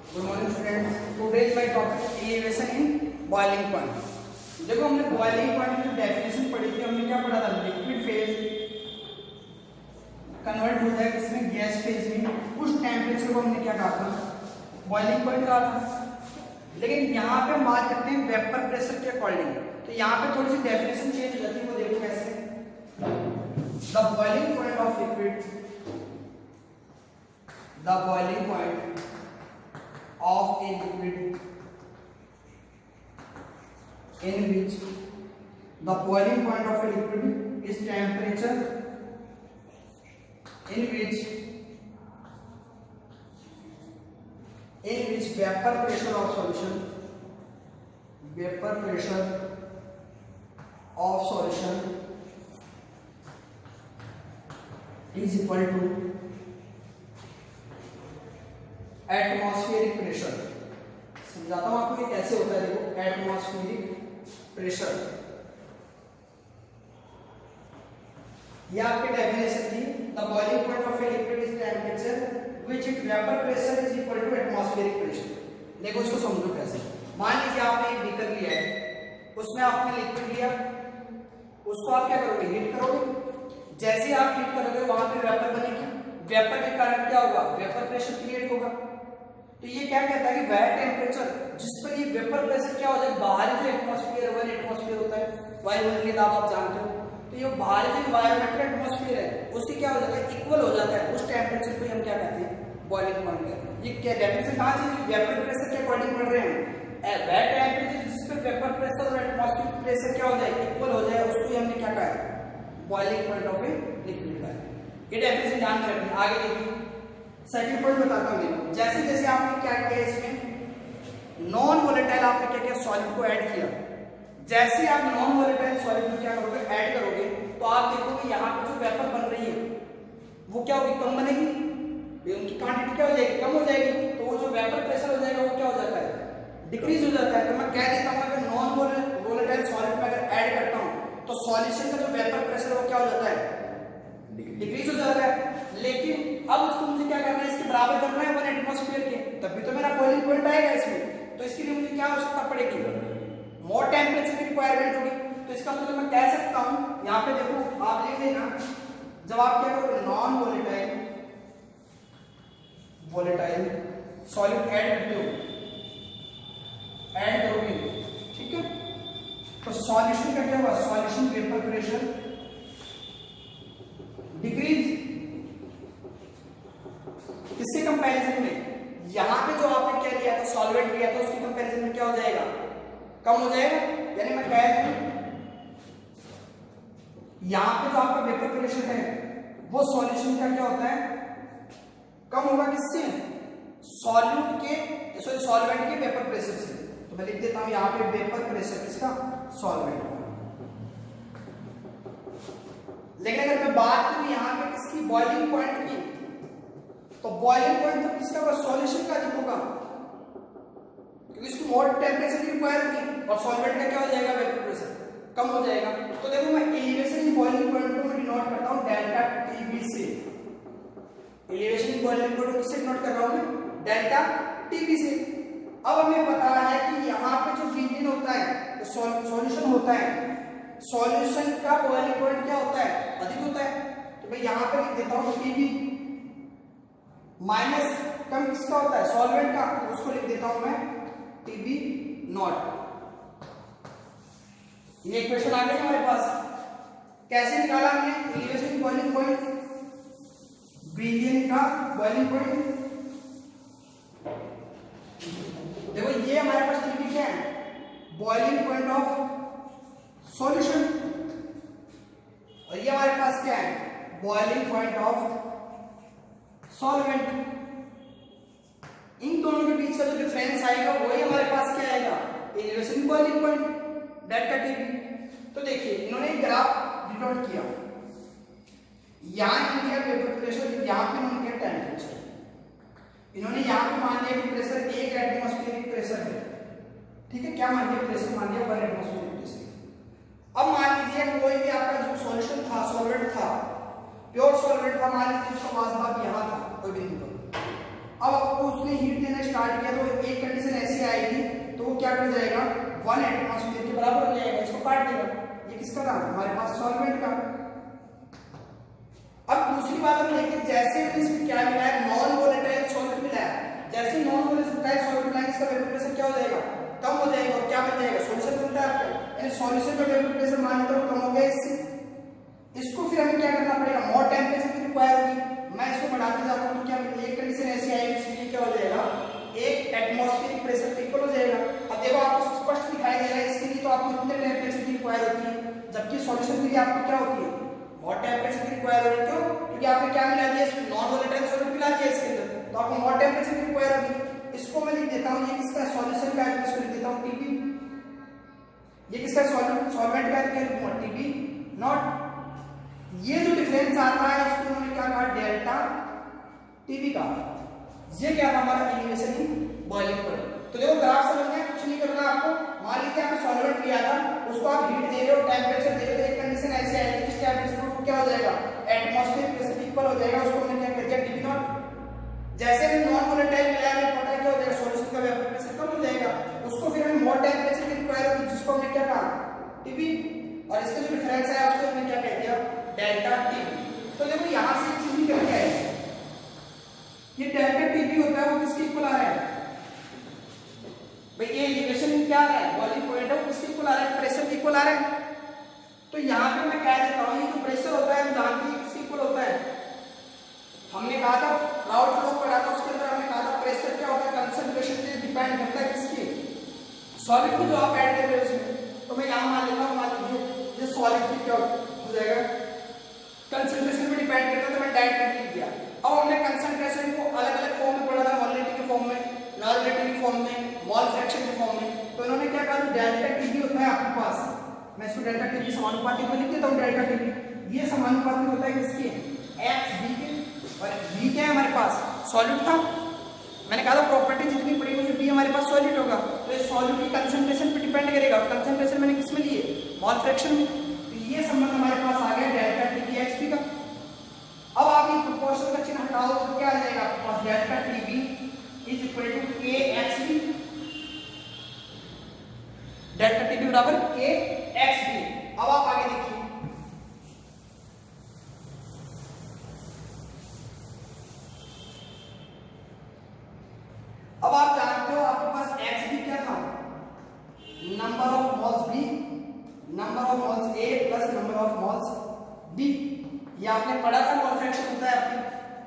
Good morning students. Today is my topic elevation in boiling point. देखो हमने boiling point की definition पढ़ी थी। हमने क्या पढ़ा था? लिक्विड फेज कन्वर्ट हो जाए किसमें? गैस फेज में। उस टेम्परेचर को हमने क्या कहा था? बॉइलिंग पॉइंट कहा था। लेकिन यहाँ पे हम बात करते हैं वेपर प्रेशर के अकॉर्डिंग। तो यहाँ पे थोड़ी सी डेफिनेशन चेंज हो जाती है। वो देखो कैसे। The boiling point of liquid, the boiling point of a liquid in which the boiling point of a liquid is temperature in which vapor pressure of solution is equal to atmospheric pressure. समझाता हूं आपको ये कैसे होता है। देखो atmospheric pressure, ये आपके डेफिनेशन थी। The boiling point of a liquid is temperature which it vapour pressure is equal to atmospheric pressure. देखो इसको समझो कैसे। मान लीजिए आपने एक बीकर लिया है, उसमें आपने लिक्विड लिया, उसको आप क्या करोगे? हीट करोगे। जैसे ही आप हीट करोगे वहां पे वेपर बनेगी। वेपर के कारण क्या होगा? वेपर प्रेशर क्रिएट होगा। तो ये क्या कहता है कि वह टेम्परेचर जिस पर ये वेपर प्रेशर क्या हो जाए, बाहरी जो एटमॉस्फेयर है, एटमॉस्फेयर होता है वायुमंडलीय दाब, आप जानते हो। तो ये बाहरी जो एनवायरमेंटल एटमॉस्फेयर है उससे क्या हो जाता है? इक्वल हो जाता है। उस टेम्परेचर को हम क्या कहते हैं? बॉइलिंग पॉइंट कहते हैं। ये क्या डेफिनेशन कहां से? वेपर प्रेशर के अकॉर्डिंग पढ़ रहे हैं। वह टेम्परेचर जिस पर वेपर प्रेशर और एटमॉस्फेरिक प्रेशर क्या हो जाए? इक्वल हो जाए, उसको हमने क्या कहा है? Boiling point of a liquid का। ये डेफिनेशन ध्यान में रखनी। आगे देखिए सेकंड पॉइंट बताता हूं। देखो जैसे जैसे आपने क्या किया, इसमें नॉन वोलेटाइल आपने क्या किया? सॉलिड को ऐड किया। जैसे आप नॉन वोलेटाइल सॉलिड को क्या करोगे? ऐड करोगे, तो आप देखोगे यहाँ पे जो वेपर बन रही है वो क्या होगी? कम बनेगी। उनकी क्वांटिटी क्या हो जाएगी? कम हो जाएगी। तो वो जो वेपर प्रेशर हो जाएगा वो क्या हो जाता है? डिक्रीज हो जाता है। तो मैं कह देता हूँ अगर नॉन वोलेटाइल सॉलिड में अगर ऐड करता हूँ तो सॉल्यूशन का जो वेपर प्रेशर वो क्या हो जाता है? डिक्रीज हो जाता है। लेकिन अब उसको मुझे क्या करना है? इसके बराबर करना है 1 एटमॉस्फेयर के, तभी तो मेरा बॉइलिंग पॉइंट आएगा इसमें। तो इसके लिए मुझे क्या आवश्यकता पड़ेगी? मोर टेम्परेचर की रिक्वायरमेंट होगी। तो इसका मतलब मैं कह सकता हूं, यहाँ पे देखो आप लिख देना, जब आप क्या करोगे? नॉन वोलेटाइल सॉलिड ऐड करोगे, ठीक है? तो सॉल्यूशन का क्या हुआ? Solution vapour pressure decrease. इसके कंपैरिजन में यहां पे जो आपने क्या लिया था? सॉल्वेंट लिया था, उसके कंपैरिजन में क्या हो जाएगा? कम हो जाएगा। यानी मैं कह दूं यहां पे जो आपका वेपर प्रेशर है वो सॉल्यूशन का क्या होता है? कम होगा। किससे? सॉल्यूट के सॉल्वेंट के वेपर प्रेशर से। तो मैं लिख देता हूं यहां पे वेपर प्रेशर किसका? सॉल्वेंट का। लेकिन अगर मैं बात करूं यहां पे किसकी? बॉइलिंग पॉइंट की, तो बॉइलिंग पॉइंट तो किसका होगा? सॉल्यूशन का अधिक होगा, क्योंकि इसको मोर टेम्परेचर की रिक्वायर होगी और सॉल्वेंट का क्या हो जाएगा? वेपर प्रेशर कम हो जाएगा। तो देखो मैं एलिवेशन इन बॉइलिंग पॉइंट को मैं डिनोट करता हूं डेल्टा टीबी से। एलिवेशन इन बॉइलिंग पॉइंट को किससे डिनोट कर रहा हूं मैं? डेल्टा टीबी से। अब हमें पता है कि यहां पे जो बीटीन होता है, सॉल्यूशन होता है, सॉल्यूशन का बॉइलिंग पॉइंट क्या होता है? अधिक होता है। तो मैं यहां पे लिख देता हूं टीबी माइनस कम किसका होता है? सॉल्वेंट का। तो उसको लिख देता हूं मैं टीबी नॉट। ये इक्वेशन आ गई हमारे पास। कैसे निकाला हमने? एलिवेशन बॉइलिंग पॉइंट, बीटीन का बॉइलिंग पॉइंट। देखो ये हमारे पास टीबी क्या है? Boiling point of solution. और ये हमारे पास क्या है? Boiling point of solvent. इन दोनों के बीच का जो डिफरेंस आएगा वही हमारे पास क्या आएगा? Elevation boiling point delta TB. तो देखिए इन्होंने एक ग्राफ डिनोट किया। यहां इन्होंने वेपर प्रेशर, यहां पे इन्होंने किया टेम्परेचर। इन्होंने यहां पे मान लिया कि प्रेशर 1 एटमॉस्फेरिक प्रेशर है, ठीक है? क्या मान लिया? प्रेशर मान लिया 1 एटमॉस्फेरिक प्रेशर। अब मान लीजिए कोई भी आपका जो सॉल्यूशन था, सॉल्वेंट था, प्योर सॉल्वेंट था, मान लीजिए उसका मास भाग यहाँ था कोई बिंदु पर। अब आपको उसने हीट देना काट दिया तो एक कंडीशन ऐसी आएगी तो वो क्या कर जाएगा 1 एटमॉस्फेयर के बराबर हो जाएगा, इसको काट देगा। ये किसका था? हमारे पास सॉल्वेंट का। अब दूसरी बात हम देखते हैं, जैसे इसमें क्या मिला है, नॉन वोलेटाइल सॉल्वेंट मिला है, जैसे नॉन वोलेटाइल सॉल्वेंट मिला है इसका वेपर प्रेशर क्या हो जाएगा? कम हो जाएगा। और क्या बन जाएगा? सॉल्यूशन बनता है आपका, यानी सॉल्यूशन का वेपर प्रेशर मान लो कम हो गया इससे। इसको फिर हमें क्या करना पड़ेगा? मोर टेंपरेचर की रिक्वायर होगी। मैं इसको बढ़ाते जाता हूं तो क्या मिलेगा? एक कंडीशन ऐसी आएगी इसमें क्या हो जाएगा? एक एटमॉस्फेरिक प्रेशर इक्वल हो जाएगा। अब देखो आपको स्पष्ट दिखाई दे रहा है, इसके लिए तो आपको इतने टेंपरेचर की रिक्वायर होती है, जबकि सॉल्यूशन के लिए आपको क्या होती है? मोर टेंपरेचर की रिक्वायर होती है। क्यों? क्योंकि आपने क्या मिला दिया इसमें? नॉन वोलेटाइल सॉल्वेंट मिला दिया इसके अंदर, तो आपको मोर टेंपरेचर की रिक्वायर होगी। इसको मैं लिख देता हूं, ये किसका सॉल्यूशन का है, इसको लिख देता हूं टीपी। ये किसका सॉल्वेंट का है? TP not. ये जो डिफरेंस आता है इसको हमने क्या कहा? डेल्टा टीबी का। ये क्या था? हमारा एलिवेशन इन बॉइलिंग पॉइंट। तो देखो ग्राफ समझ में कुछ नहीं करना आपको। मान लीजिए आपने सॉल्वेंट लिया था, उसको आप हीट दे रहे हो, टेंपरेचर दे रहे हो, एक कंडीशन ऐसी आएगी कि टेंपरेचर को क्या हो जाएगा? एटमॉस्फेरिक प्रेशर इक्वल हो जाएगा, उसको हमने क्या कर दिया? TB naught. जैसे भी नॉन वोलेटाइल मिला है, पता है क्या हो जाएगा? सॉल्यूशन का वेपर प्रेशर कम हो जाएगा, उसको फिर हमें मोर टेंपरेचर की रिक्वायर होगी, जिसको हमने क्या कहा? टीबी। और इसका जो डिफरेंस है उसको हमने क्या कह दिया? Delta TB. तो देखो यहां से एक चीज निकल के आएगी, ये डेल्टा टीबी होता है वो किसके इक्वल आ रहा है भाई? ये एलिवेशन क्या आ रहा है? बॉइलिंग पॉइंट है, वो किसके इक्वल आ रहा है? प्रेशर के इक्वल आ रहा है। तो यहां पे मैं कह देता हूं ये जो प्रेशर होता है हम जानते हैं किसके इक्वल होता है। हमने कहा था राउट फ्लो पढ़ा था, उसके अंदर हमने कहा था प्रेशर क्या होता है? कंसंट्रेशन पे डिपेंड करता है किसके? सॉलिड को जो आप ऐड कर रहे हो उसमें। तो मैं यहां मान लेता हूं, मान लीजिए ये सॉलिड की क्या हो जाएगा? कंसंट्रेशन पे डिपेंड करता है, तो मैं डायरेक्ट लिख दिया। अब हमने कंसंट्रेशन को अलग अलग फॉर्म में पढ़ा था, मोलरिटी के फॉर्म में, नॉर्मेटिव के फॉर्म में, मोल फ्रैक्शन के फॉर्म में। तो इन्होंने क्या कहा? डेल्टा टीबी होता है आपके पास, मैं इसको डेल्टा टीबी समानुपाती में लिख देता हूं। डेल्टा टीबी ये समानुपाती होता है किसके? एक्स बी के। और बी क्या है हमारे पास? सॉलिड था। मैंने कहा था प्रॉपर्टी जितनी पड़ी उसमें बी हमारे पास सॉलिड होगा, तो ये सॉलिड की कंसंट्रेशन पे डिपेंड करेगा। कंसंट्रेशन मैंने किस में लिए? मोल फ्रैक्शन में। तो ये संबंध हमारे पास आ गया डेल्टा टीबी एक्स बी का। अब आप ये प्रोपोर्शन का चिन्ह हटाओ तो क्या आ जाएगा आपके पास? Delta TB is equal to K X B. Delta TB बराबर के एक्स बी। अब आप आगे देखिए, अब आप जानते हो आपके पास एक्स बी क्या था? Number of moles B, number of moles A plus number of moles B. ये आपने पढ़ा था, मोल फ्रैक्शन होता है आपकी।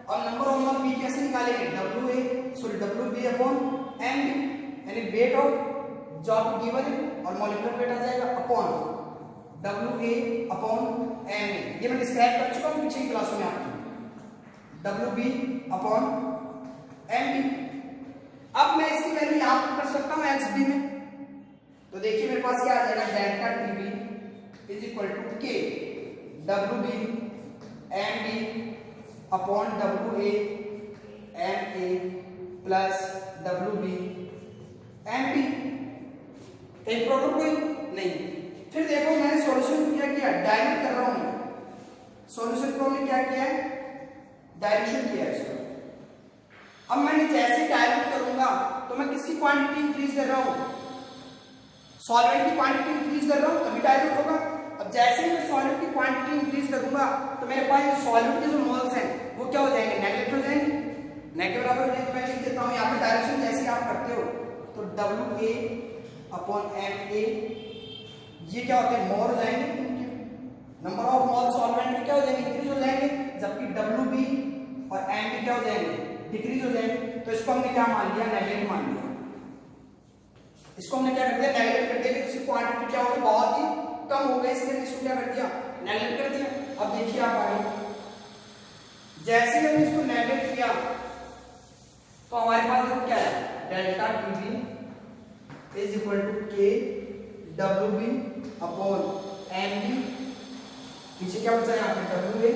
अब नंबर ऑफ मोल बी कैसे निकालेंगे? W B upon M B, यानी वेट ऑफ जो आपको गिवन है और मॉलिक्यूलर वेट आ जाएगा upon W A upon M A. ये मैं डिस्क्राइब कर चुका हूं पिछली क्लास में आपको, W B upon M B. अब मैं इसकी वैल्यू यहां पर कर सकता हूं एक्स बी में। तो देखिए मेरे पास क्या आ जाएगा? Delta TB is equal to K W B M B upon W A M A plus W B M B. एक प्रॉब्लम कोई नहीं। फिर देखो मैंने सॉल्यूशन क्या किया? डाइल्यूट कर रहा हूं मैं। सॉल्यूशन को हमने क्या किया है? डाइल्यूशन किया है इसको। अब मैंने जैसे डाइल्यूट करूंगा तो मैं किसकी क्वांटिटी इंक्रीज कर रहा हूं? सॉल्वेंट की क्वांटिटी इंक्रीज कर रहा हूं तभी डाइल्यूट होगा। अब जैसे ही मैं सॉल्वेंट की क्वांटिटी इंक्रीज करूंगा तो मेरे पास ये सॉल्वेंट के जो मोल्स हैं वो क्या हो जाएंगे? नेगेटिव हो जाएंगे। नेगेटिव बराबर हो जाएंगे। मैं लिख देता हूं यहां पे डायरेक्शन जैसे आप करते हो तो W A upon M A, ये क्या होते हैं? मोर हो जाएंगे। नंबर ऑफ मोल सॉल्वेंट में क्या हो जाएंगे? इंक्रीज हो जाएंगे, जबकि डब्ल्यू बी और एम बी क्या हो जाएंगे? डिक्रीज हो जाएंगे। तो इसको हमने क्या मान लिया? नेगेटिव मान लिया। इसको हमने क्या कर दिया? नेगेटिव कर दिया, क्योंकि इसकी क्वांटिटी क्या होगी? बहुत ही कम हो गई, इसलिए इसको क्या कर दिया? नेगेटिव कर दिया। अब देखिए आप आगे, जैसे ही हमने इसको नेगेटिव किया तो हमारे पास क्या है? Delta TB is equal to K W B upon M B. पीछे क्या बचा? यहाँ पे डब्ल्यू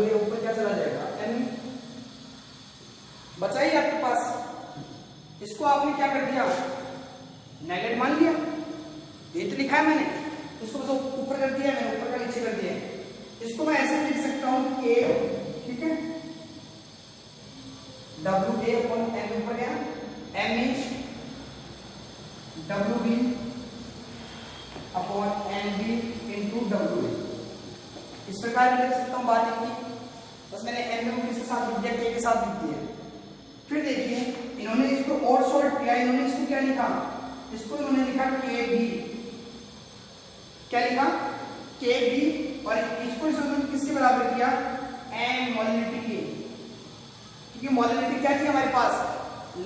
ए ऊपर क्या चला जाएगा? एम बचा ही आपके पास। इसको आपने क्या कर दिया? नेगेटिव मान लिया। ये तो लिखा है मैंने, इसको बस ऊपर कर दिया मैंने, ऊपर का नीचे कर दिया। इसको मैं ऐसे लिख सकता हूं के, ठीक है, WA अपॉन M ऊपर गया, M is WB upon MB into WA। इस प्रकार मैं लिख सकता हूँ बात की, बस मैंने M किसके साथ लिख दिया, K के साथ लिख दिया। फिर देखिए इन्होंने इसको और सॉल्व किया, इन्होंने इसको क्या लिखा, इसको इन्होंने लिखा KB, क्या लिखा KB, और इसको इन्होंने किसके बराबर किया, M मोलरिटी के, क्योंकि मोलरिटी क्या थी हमारे पास,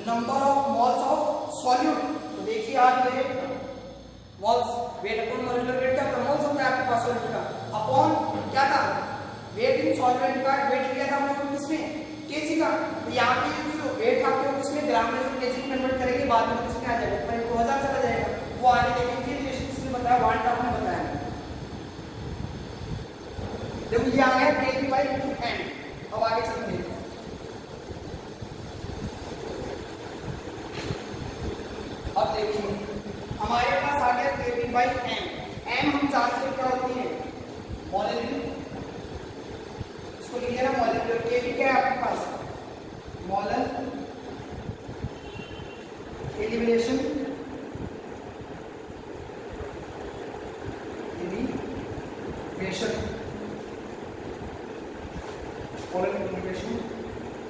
number of moles of solute. तो देखिए आप ये moles weight upon molecular weight क्या था, मोल्स होता है आपके पास सॉल्यूट का, अपॉन क्या था, वेट इन सॉल्वेंट का, वेट किया था हमने किसमें, केजी का। तो यहाँ पे जो वेट आपके किसमें, ग्राम में जो केजी में कन्वर्ट करेंगे, बाद में किसमें आ जाएगा, पर 2000 चला जाएगा, वो आगे देखेंगे रिलेशन किसने बताया, वन टॉप ने बताया। देखो ये आ गया केपी बाई एम। अब आगे चलते हैं, अब देखिए हमारे पास आ गया केपी बाई एम। एम हम जानते हैं क्या होती है, मोलरिटी, इसको लिखिए ना मोलर। केपी क्या है आपके पास, molar elimination,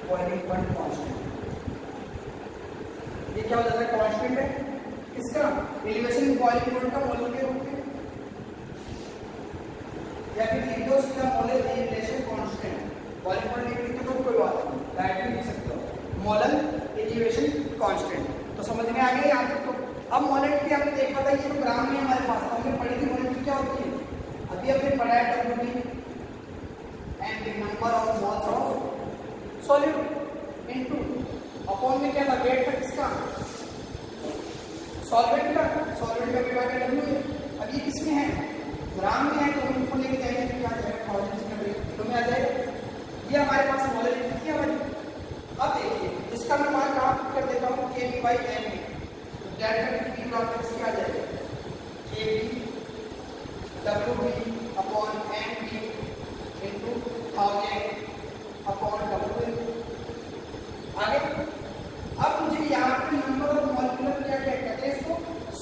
boiling point constant. ये क्या हो जाता है, कांस्टेंट है किसका, एलिवेशन बॉइलिंग पॉइंट का मोलर के रूप में, या फिर लिख दो सीधा molar elevation constant. Boiling point नहीं लिखते तो कोई बात नहीं, डायरेक्टली लिख सकते हो मोलर एलिवेशन कांस्टेंट। तो समझ में आ गया यहाँ तक। तो अब मोलरिटी हमने देखा था, ये तो ग्राम में हमारे पास हमने पढ़ी थी मोलरिटी क्या होती है, अभी हमने पढ़ा है WB and the number of moles of solute into upon में क्या था, वेट था किसका, सॉल्वेंट का, सॉल्वेंट का वेट आ गया W। अब ये किसमें है, ग्राम में है, तो हम इसको लेके जाएंगे तो क्या आ जाएगा, 1000 किलो में आ जाएगा। ये हमारे पास मोलरिटी थी हमारी। अब देखिए इसका मैं मान कहाँ कर देता हूँ, KB बाई M में, तो डेल्टा T बराबर किसके आ जाएगा, KB WB upon MB into 1000 upon WA। आगे अब मुझे यहाँ पे नंबर ऑफ मॉलिक्यूलर क्या क्या कहते हैं, इसको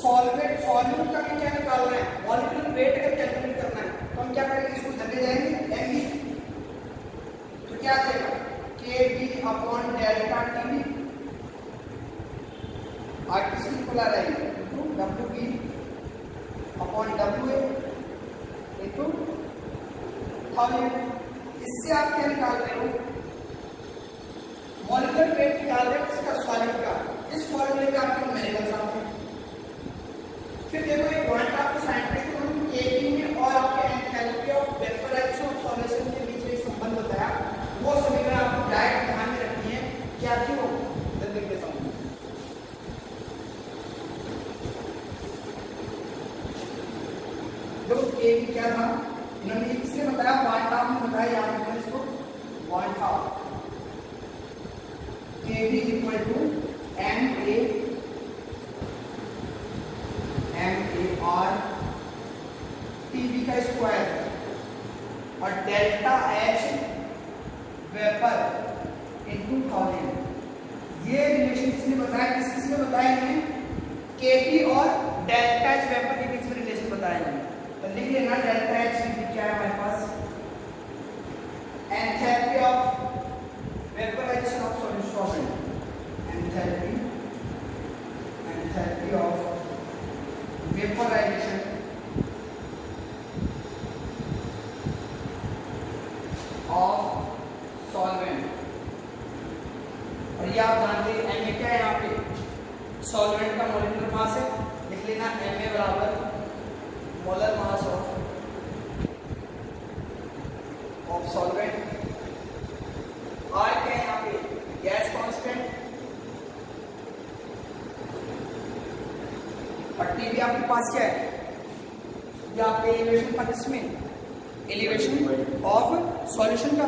सॉल्वेंट सॉल्यूट का भी क्या निकालना है, मॉलिक्यूलर वेट का कैलकुलेट करना है। तो हम क्या करेंगे, इसको धरने जाएंगे MB, तो क्या आ जाएगा KB अपॉन डेल्टा TB, आगे किसकी इक्वल आ जाएगी, WB अपॉन WA इंटू 1000। इससे आप क्या निकाल रहे हो, मॉलिक्यूलर वेट निकाल रहे हो इसका, सॉल्यूट का। इस फॉर्मूले पे आपके न्यूमेरिकल्स आते हैं। फिर देखो एक पॉइंट आपको साइंटिफिक रूल केपी में और आपके enthalpy of vaporization of solution के बीच में संबंध बताया, वो समीकरण आपको डायरेक्ट ध्यान में रखनी है। क्या थी वो, देख देता हूं। देखो केपी क्या था, इन्होंने किसने बताया, वन हाफ में बताया, यहाँ पे इसको one half KB equal to MAR TB का स्क्वायर और डेल्टा H वेपर इंटू 1000। ये रिलेशन किसने बताया, किसने बताया इन्हें, KP और डेल्टा H वेपर के बीच में रिलेशन बताया इन्हें। तो लिख लेना डेल्टा H क्या है हमारे पास, enthalpy of vaporization of solution, enthalpy of vaporization of solvent. और ये आप जानते हैं Ma क्या है, यहाँ पे सॉल्वेंट का मॉलिक्यूलर मास है, लिख लेना Ma बराबर molar mass of solvent. R क्या है यहाँ पे, गैस कांस्टेंट, और TB आपके पास क्या है, ये आपके एलिवेशन का, किसमें, एलिवेशन ऑफ सॉल्यूशन का,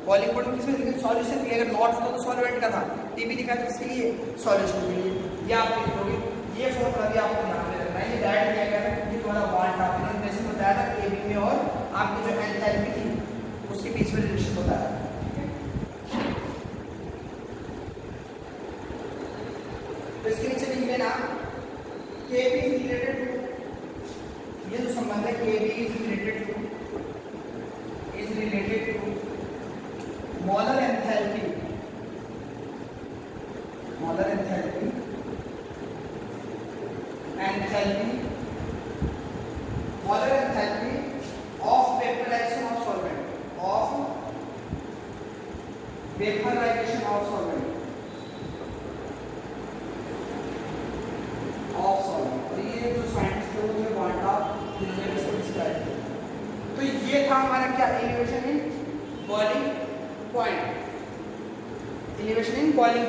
बॉइलिंग पॉइंट किसमें, लेकिन सॉल्यूशन के, अगर नॉट होता तो सॉल्वेंट का था, TB लिखा तो किसके लिए, सॉल्यूशन के लिए। ये आप लिख लोगे, ये फॉर्मूला भी आपको ध्यान में रखना है। ये डायरेक्ट क्या कहता है, क्योंकि तुम्हारा वन हाफ इन्होंने जैसे बताया था KB में और आपकी जो एंथैल्पी थी उसके बीच में रिलेशन बताया। तो इसके नीचे लिख लेना Kb इज रिलेटेड टू, ये जो संबंध है Kb is related to molar enthalpy of vaporization of solvent, और ये जो साइंटिस्ट लोगों ने बांटा जिन्होंने इसको डिस्क्राइब किया। तो ये था हमारा क्या, एलिवेशन इन बॉइलिंग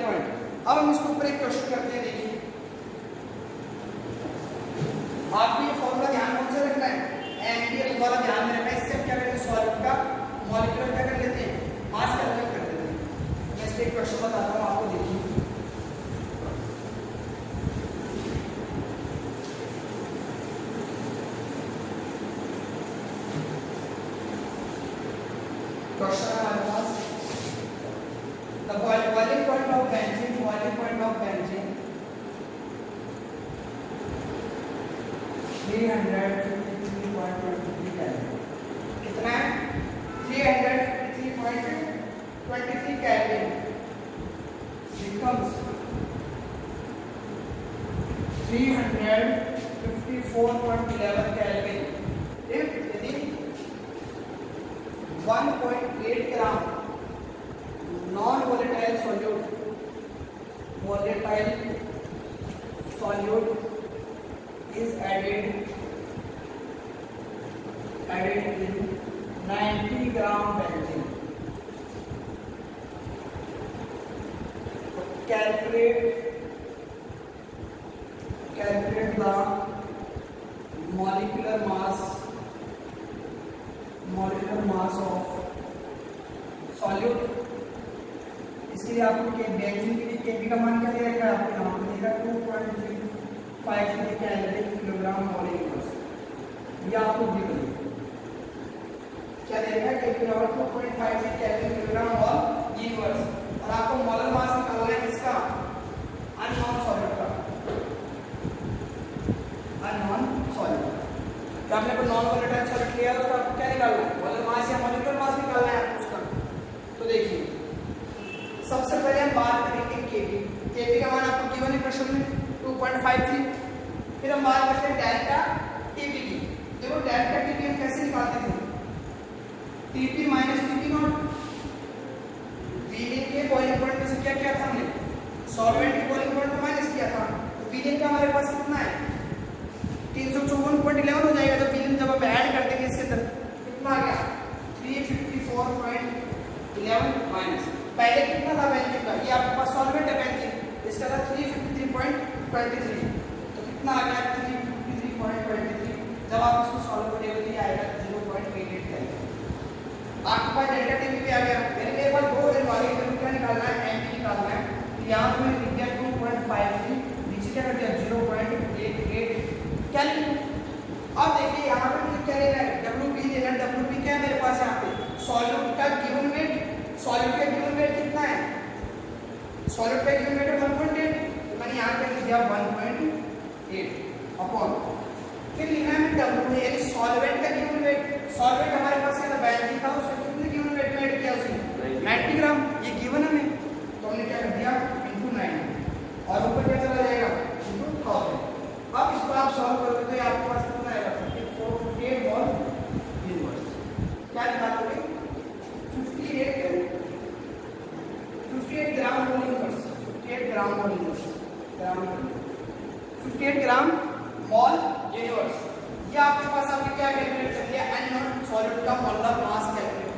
पॉइंट, अब हम इसके ऊपर एक क्वेश्चन करते हैं। देखिए आपको ये फॉर्मूला ध्यान कौन से रखना है, एमडीएफ वाला ध्यान में रखना है। इससे हम क्या करेंगे, सॉल्वेंट का मॉलिक्यूलर क्या कर लेते हैं, मास कैलकुलेट कर देते हैं। मैं इसलिए एक क्वेश्चन बताता हूँ आपको, देखिए क्वेश्चन है हमारे पास, the boiling point of benzene 353.23 kelvin, कितना है 353.23 केल्विन becomes 354.11 केल्विन if यदि 1.8 gram non volatile solute is added in 90 gram benzene. Calculate the molecular mass of solute. इसके लिए आपको बेंजीन के लिए Kb का मान क्या दे रखा है, आपको यहाँ पे देगा 2.35 किलोग्राम मोल इनवर्स। ये आपको दी गई क्या देगा, Kb बराबर 2.5 किलोग्राम मोल इनवर्स। और आपको मोलर मास निकालना है किसका, अननोन सॉल्यूट का, तो आपने को नॉन वोलेटाइल सॉल्यूट लिया, उसका आपको क्या निकालना है, मोलर मास या मॉलिक्यूलर मास निकालना है उसका। तो देखिए सबसे पहले हम बात करेंगे Kb का मान आपको गिवन है प्रश्न में 2.53। फिर हम बात करते हैं डेल्टा Tb की। देखो डेल्टा Tb हम कैसे निकालते थे, Tp माइनस Tp नॉट, विलिन के बॉइलिंग पॉइंट में से क्या किया था हमने, सॉल्वेंट के बॉइलिंग पॉइंट को माइनस किया था। तो विलिन का हमारे पास कितना है 354.11 हो जाएगा। तो विलिन जब आप ऐड कर देंगे इसके अंदर कितना आ गया 354.11 माइनस, पहले कितना था बेंजीन का, ये आपके पास सॉल्वेंट है बेंजीन, इसका था 353.23, तो कितना आ गया 353.23। जब आप इसको सॉल्व करेंगे तो ये आएगा 0.88 आएगा। आपके पास डेल्टा Tb भी आ गया। मेरे पास दो वैल्यू क्या निकालना है, Mb निकालना है। तो यहाँ पे मैंने लिख दिया 2.53, नीचे क्या कर दिया 0.88 केल्विन। अब देखिए यहाँ पे मुझे क्या लेना है, Wb लेना है। Wb क्या है मेरे पास यहाँ पे, सॉल्यूट का गिवन वेट, सॉल्यूट का गिवन वेट कितना है, सॉल्यूट का गिवन वेट 1.8, तो मैंने यहाँ पे लिख दिया 1.8 अपॉन, फिर लिखना है W यानी सॉल्वेंट का गिवन वेट। सॉल्वेंट हमारे पास क्या था, बेंजीन था, उसका कितने गिवन वेट में ऐड किया उसने 90 ग्राम, ये गिवन है हमें, तो हमने क्या कर दिया इनटू 90 और ऊपर क्या चला जाएगा इनटू 1000। अब इसको आप सॉल्व करोगे तो ये आपके पास कितना आएगा 54 मोल इनवर्स। क्या निकालोगे 58 ग्राम मोल इनवर्स, 58 ग्राम मोल इनवर्स, 58 ग्राम मोल यूनिवर्स। ये आपके पास आपने क्या कैलकुलेट कर लिया, अननोन सॉल्यूट का मोलर मास कैलकुलेट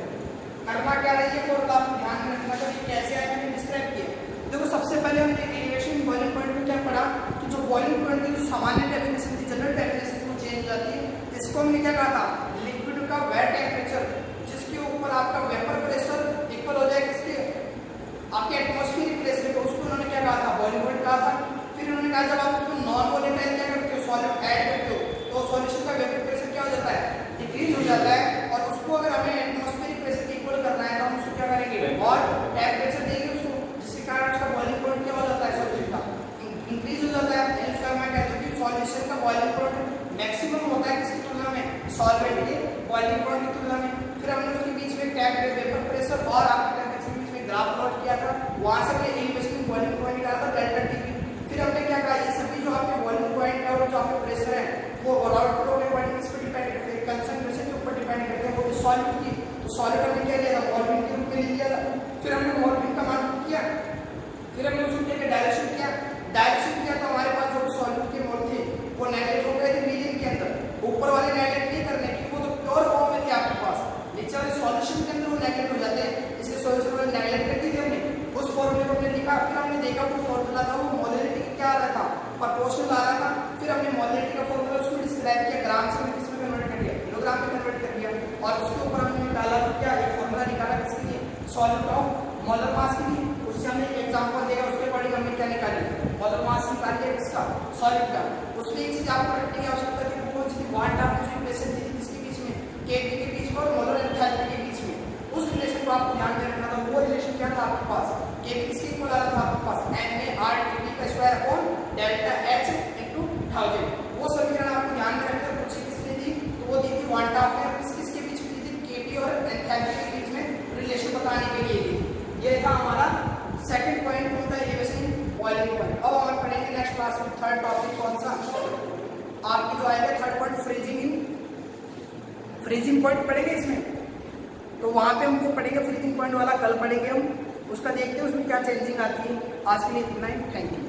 करना क्या है, ये फॉर्मूला आपको ध्यान में रखना चाहिए कैसे आया मैंने डिस्क्राइब किया। देखो सबसे पहले हमने एलिवेशन बॉइलिंग पॉइंट में क्या पढ़ा कि जो बॉइलिंग पॉइंट की जो सामान्य डेफिनेशन थी, जनरल डेफिनेशन वो चेंज हो जाती है। इसको हमने क्या कहा था, लिक्विड का वेट टेम्परेचर जिसके ऊपर आपका वेपर प्रेशर इक्वल हो जाए किसके, आपके एटमॉस्फेरिक प्रेशर को, उसको उन्होंने क्या कहा था बॉइलिंग पॉइंट कहा था। फिर उन्होंने कहा जब आप उसको नॉन वोलेटाइल क्या करते हो, सॉल्यूट ऐड करते हो, तो सॉल्यूशन का वेपर प्रेशर क्या हो जाता है, डिक्रीज हो जाता है। और उसको अगर हमें एटमॉस्फेरिक प्रेशर के इक्वल करना है तो हम उसको क्या करेंगे और टेम्परेचर देंगे उसको, जिसके कारण उसका बॉइलिंग पॉइंट क्या हो जाता है सॉल्यूशन का इंक्रीज किया था, वहां से हमने एलिवेशन बॉइलिंग पॉइंट निकाला था डेल्टा टी। फिर हमने क्या कहा, ये सभी जो आपके बॉइलिंग पॉइंट है और जो आपके प्रेशर है वो ओवरऑल फ्लो के अकॉर्डिंग किस पे डिपेंड करते हैं, कंसंट्रेशन के ऊपर डिपेंड करते हैं, वो भी सॉलिड की। तो सॉलिड हमने क्या लिया था, मॉलिक्यूल के रूप में ले लिया था। फिर हमने मॉलिक्यूल का मान किया, फिर हमने उसको लेकर डायरेक्शन किया। डायरेक्शन किया तो हमारे पास जो सॉलिड के मोल थे वो नेगलेक्ट हो गए थे मीडियम के अंदर। ऊपर वाले नेगलेक्ट नहीं करने की, वो तो प्योर फॉर्म में थे आपके पास, नीचे वाले सॉल्यूशन के अंदर वो नेगलेक्ट हो जाते हैं, इसलिए सॉल्यूशन वाले नेगलेक्ट कर दिए हमने। उस फॉर्मूले को हमने लिखा, फिर हमने देखा वो फॉर्मूला था वो मोलरिटी क्या आ रहा था, प्रोपोर्शनल आ रहा था। फिर हमने मोलरिटी का फॉर्मूला उसको डिस्क्राइब किया, ग्राम से हमने किसमें कन्वर्ट कर दिया, किलोग्राम में कन्वर्ट कर दिया। और उसके ऊपर हमने निकाला तो क्या, एक फॉर्मूला निकाला किसके लिए, सॉल्यूट ऑफ मोलर मास के लिए। उससे हमने एक एग्जांपल देगा, उसके अकॉर्डिंग हमने क्या निकाली, मोलर मास निकाल लिया किसका, सॉलिड का। उसमें एक चीज आपको रखने की आवश्यकता थी, कौन सी, वाट आपको जो रिलेशन दी थी किसके बीच में, केपी के बीच में और मोलर एंथैल्पी के बीच में। उस रिलेशन को आपको ध्यान में रखना था। वो रिलेशन क्या था आपके पास, केपी किसके इक्वल आ रहा था आपके पास, NA/RTP का square upon delta H into 1000। वो समीकरण आपको ध्यान में रखना है। पूछे किसने दी, तो वो दी थी वाट ऑफ में किसके बीच में दी थी, केपी और एंथैल्पी के बीच में रिलेशन बताने के लिए दी। ये था हमारा सेकंड पॉइंट, कौन था, एलिवेशन बॉइलिंग पॉइंट। अब हम पढ़ेंगे नेक्स्ट क्लास में थर्ड टॉपिक कौन सा आपकी जो आएगा, थर्ड पॉइंट फ्रीजिंग पॉइंट पढ़ेंगे इसमें। तो वहां पे हमको पढ़ेंगे फ्रीजिंग पॉइंट वाला, कल पढ़ेंगे हम, उसका देखते हैं उसमें क्या चेंजिंग आती है। आज के लिए इतना ही, थैंक यू।